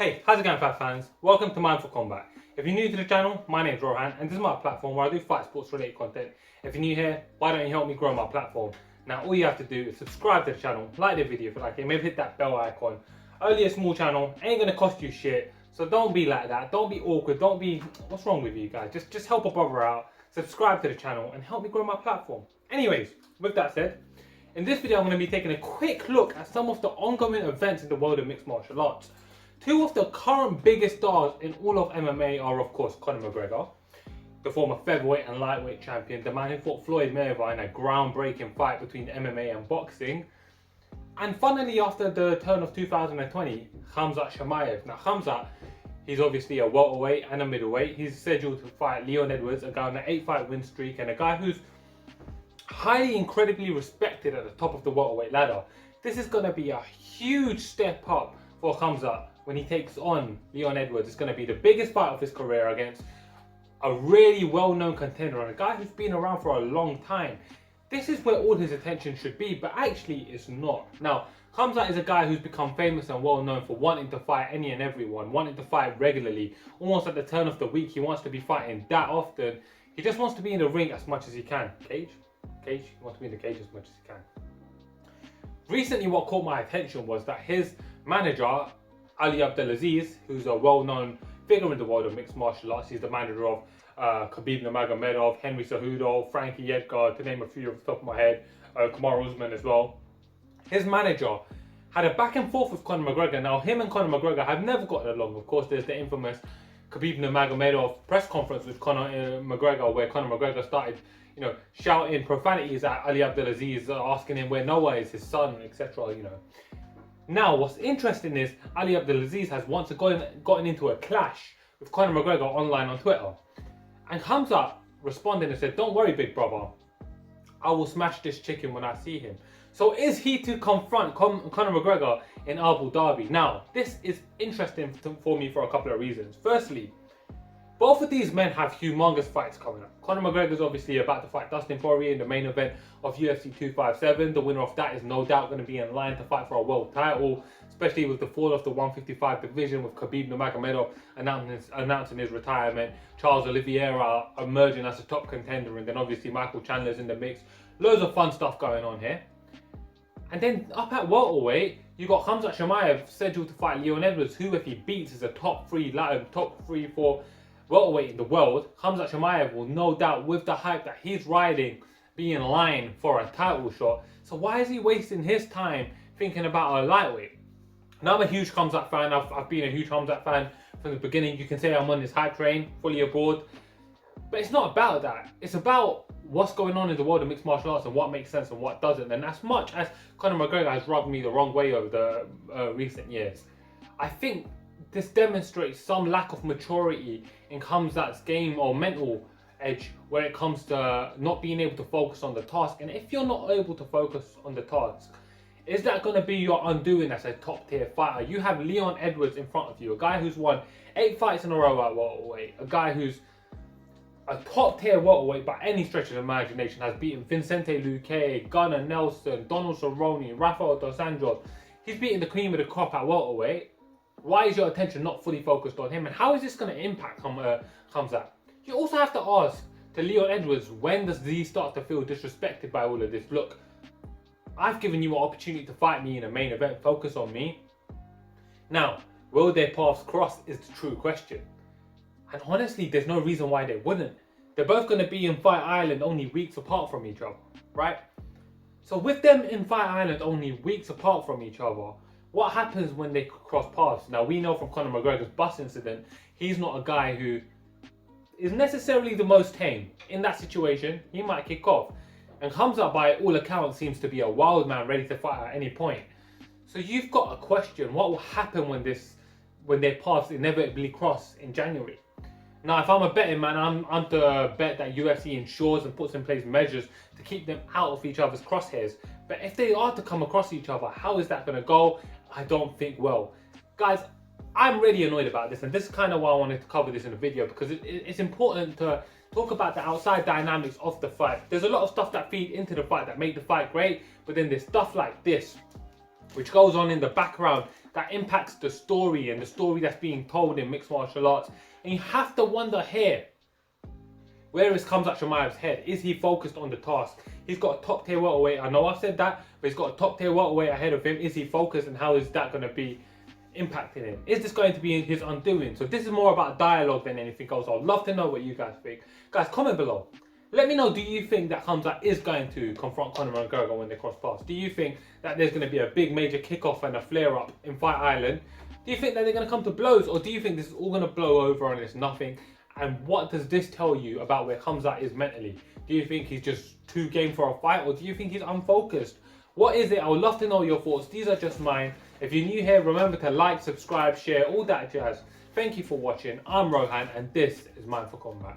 Hey, how's it going, Fight fans? Welcome to Mindful Combat. If you're new to the channel, my name's Rohan, and this is my platform where I do fight sports related content. If you're new here, why don't you help me grow my platform? Now, all you have to do is subscribe to the channel, like the video if you like it, maybe hit that bell icon. Only a small channel, ain't gonna cost you shit, so don't be like that, don't be awkward, don't be, what's wrong with you guys? Just help a brother out, subscribe to the channel, and help me grow my platform. Anyways, with that said, in this video I'm going to be taking a quick look at some of the ongoing events in the world of mixed martial arts. Two of the current biggest stars in all of MMA are, of course, Conor McGregor, the former featherweight and lightweight champion, the man who fought Floyd Mayweather in a groundbreaking fight between MMA and boxing. And funnily, after the turn of 2020, Khamzat Chimaev. Now, Khamzat, he's obviously a welterweight and a middleweight. He's scheduled to fight Leon Edwards, a guy on an 8-fight win streak, and a guy who's highly, incredibly respected at the top of the welterweight ladder. This is going to be a huge step up for Khamzat when he takes on Leon Edwards. It's going to be the biggest fight of his career against a really well-known contender and a guy who's been around for a long time. This is where all his attention should be, but actually it's not. Now, Khamzat is a guy who's become famous and well-known for wanting to fight any and everyone, wanting to fight regularly. Almost at the turn of the week, he wants to be fighting that often. He just wants to be in the ring as much as he can. Cage, he wants to be in the cage as much as he can. Recently, what caught my attention was that his manager, Ali Abdelaziz, who's a well-known figure in the world of mixed martial arts, he's the manager of Khabib Nurmagomedov, Henry Cejudo, Frankie Edgar, to name a few off the top of my head, Kamaru Usman as well. His manager had a back and forth with Conor McGregor. Now, him and Conor McGregor have never gotten along. Of course, there's the infamous Khabib Nurmagomedov press conference with Conor McGregor, where Conor McGregor started, shouting profanities at Ali Abdelaziz, asking him where Noah is, his son, etc. Now, what's interesting is Ali Abdelaziz has once gotten into a clash with Conor McGregor online on Twitter. And Khamzat responded and said, "Don't worry, big brother. I will smash this chicken when I see him." So is he to confront Conor McGregor in Abu Dhabi? Now, this is interesting for me for a couple of reasons. Firstly, both of these men have humongous fights coming up. Conor McGregor is obviously about to fight Dustin Poirier in the main event of UFC 257. The winner of that is no doubt going to be in line to fight for a world title, especially with the fall of the 155 division, with Khabib Nurmagomedov announcing his retirement, Charles Oliveira emerging as a top contender, and then obviously Michael Chandler's in the mix. Loads of fun stuff going on here. And then up at welterweight, you got Khamzat Chimaev scheduled to fight Leon Edwards, who, if he beats, is a top 3-4 welterweight in the world. Khamzat Chimaev will no doubt, with the hype that he's riding, be in line for a title shot. So why is he wasting his time thinking about a lightweight? Now, I'm a huge Khamzat fan. I've been a huge Khamzat fan from the beginning. You can say I'm on this hype train, fully aboard. But it's not about that. It's about what's going on in the world of mixed martial arts and what makes sense and what doesn't. And as much as Conor McGregor has rubbed me the wrong way over the recent years, I think this demonstrates some lack of maturity in Khamzat's game or mental edge when it comes to not being able to focus on the task. And if you're not able to focus on the task, is that going to be your undoing as a top tier fighter? You have Leon Edwards in front of you, a guy who's won 8 fights in a row at welterweight, a guy who's a top tier welterweight by any stretch of the imagination, has beaten Vicente Luque, Gunnar Nelson, Donald Cerrone, Rafael dos Anjos. He's beaten the cream of the crop at welterweight. Why is your attention not fully focused on him? And how is this going to impact Khamzat? You also have to ask to Leon Edwards, when does he start to feel disrespected by all of this? Look, I've given you an opportunity to fight me in a main event. Focus on me. Now, will their paths cross is the true question. And honestly, there's no reason why they wouldn't. They're both going to be in Fight Island only weeks apart from each other, right? So with them in Fight Island only weeks apart from each other, what happens when they cross paths? Now, we know from Conor McGregor's bus incident, he's not a guy who is necessarily the most tame. In that situation, he might kick off. And Khamzat, by all accounts, seems to be a wild man ready to fight at any point. So you've got a question: what will happen when their paths inevitably cross in January? Now, if I'm a betting man, I'm to bet that UFC ensures and puts in place measures to keep them out of each other's crosshairs. But if they are to come across each other, how is that going to go? I don't think well. Guys, I'm really annoyed about this, and this is kind of why I wanted to cover this in a video, because it's important to talk about the outside dynamics of the fight. There's a lot of stuff that feed into the fight that make the fight great, but then there's stuff like this, which goes on in the background that impacts the story and the story that's being told in mixed martial arts. And you have to wonder here, where is Khamzat Chimaev's head? Is he focused on the task? He's got a top tier welterweight. I know I've said that, but he's got a top tier welterweight ahead of him. Is he focused, and how is that going to be impacting him? Is this going to be his undoing? So this is more about dialogue than anything else. I'd love to know what you guys think. Guys, comment below. Let me know, do you think that Khamzat is going to confront Conor McGregor when they cross paths? Do you think that there's going to be a big major kickoff and a flare-up in Fight Island? Do you think that they're going to come to blows, or do you think this is all going to blow over and it's nothing? And what does this tell you about where Khamzat is mentally? Do you think he's just too game for a fight, or do you think he's unfocused? What is it? I would love to know your thoughts. These are just mine. If you're new here, remember to like, subscribe, share, all that jazz. Thank you for watching. I'm Rohan, and this is Mindful Combat.